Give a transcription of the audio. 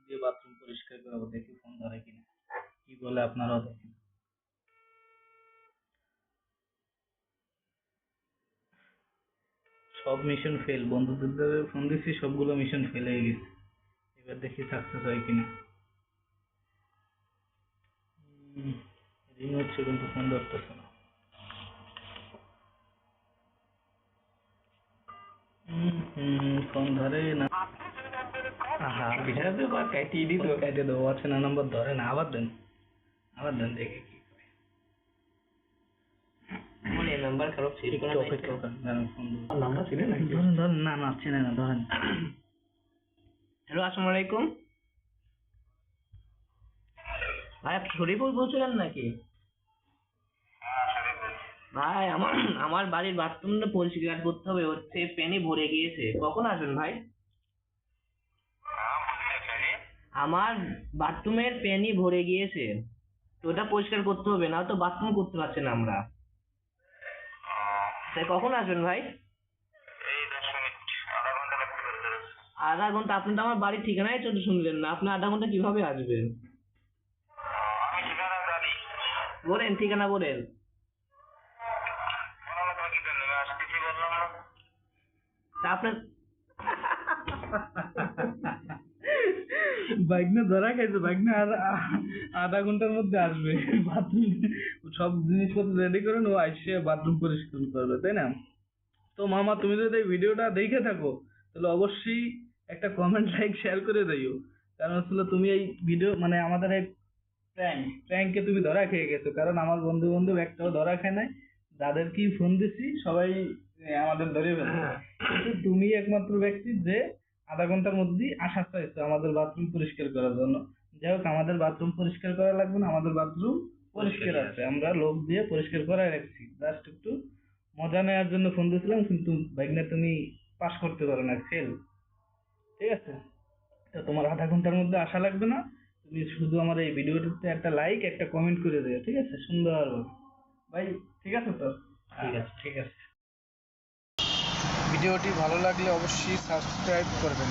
দিয়ে বাথরুম পরিষ্কার করাবো, দেখি ফোন ধরে কিনা, কি বলে আপনারাও দেখেন। সব মিশন ফেল, বন্ধুদের ফোন দিচ্ছি সবগুলো মিশন ফেল হয়ে গেছে। এবার দেখি সাকসেস হয় কিনা। রিং হচ্ছে কিন্তু ফোন ধরতেছে না। ফোন ধরে না। হ্যাঁ, বিষয় তো কাটিয়ে দিত, কাটিয়ে দেবো, আছে না নাম্বার ধরে না। আবার দেন, আবার দেন, দেখি কি করে। মানে নাম্বার খারাপ ছিল না, একটু অপেক্ষা করেন, দাঁড়ান, ফোন ধরুন। নাম্বার ছিল না। ধরেন ধরেন, না না চেনে না, ধরেন। হ্যালো, আসসালামু আলাইকুম ভাই, আপনি শরীফুল বলছিলেন নাকি? ভাই, আমার আমার বাড়ির বাথরুমটা পরিষ্কার করতে হবে, হচ্ছে পানি ভরে গিয়েছে, কখন আসবেন ভাই? আমার বাথরুমের পানি ভরে গিয়েছে, তো ওটা পরিষ্কার করতে হবে, না তো বাথরুম করতে পারছি না আমরা। তাই কখন আসবেন ভাই? আধা ঘন্টা? আপনি তো আমার বাড়ির ঠিকানাই তো শুনলেন না, আপনি আধা ঘন্টা কিভাবে আসবেন? বলেন, ঠিকানা বলেন। তা আপনার বাইকনা ধরা খাইছে, বাইকনা আর আধা ঘন্টার মধ্যে আসবে। বাথরুম সব জিনিসপত্র রেডি করে ও আসছে বাথরুম পরিষ্কার করবে, তাই না? তো মামা, তুমি যদি এই ভিডিওটা দেখে থাকো তাহলে অবশ্যই একটা কমেন্ট, লাইক, শেয়ার করে দিও। কারণ হচ্ছে তুমি এই ভিডিও মানে আমাদের এই প্র্যাঙ্কে তুমি ধরা খেয়ে গেছো, কারণ আমার বন্ধু বান্ধব একটাও ধরা খায় নাই। যাদেরকেই ফোন দিছি সবাই আমাদের ধরে ফেলছে, কিন্তু তুমি একমাত্র ব্যক্তি যে আধা ঘন্টার মধ্যেই আসা চাইছো আমাদের বাথরুম পরিষ্কার করার জন্য। যাই হোক, আমাদের বাথরুম পরিষ্কার করা লাগবে না, আমাদের বাথরুম পরিষ্কার আছে, আমরা লোক দিয়ে পরিষ্কার করাই রাখছি। জাস্ট একটু মজা নেওয়ার জন্য ফোন দিয়েছিলাম, কিন্তু ভাইগনা তুমি পাস করতে পারো না, ফেল। ঠিক আছে, তো তোমার আধা ঘন্টার মধ্যে আসা লাগবে না। তুমি শুধু আমার এই ভিডিওটিতে একটা লাইক, একটা কমেন্ট করে দিও, ঠিক আছে? সুন্দরভাবে ভাই, ঠিক আছে তো? ঠিক আছে। ঠিক আছে। ভিডিওটি ভালো লাগলে অবশ্যই সাবস্ক্রাইব করবেন।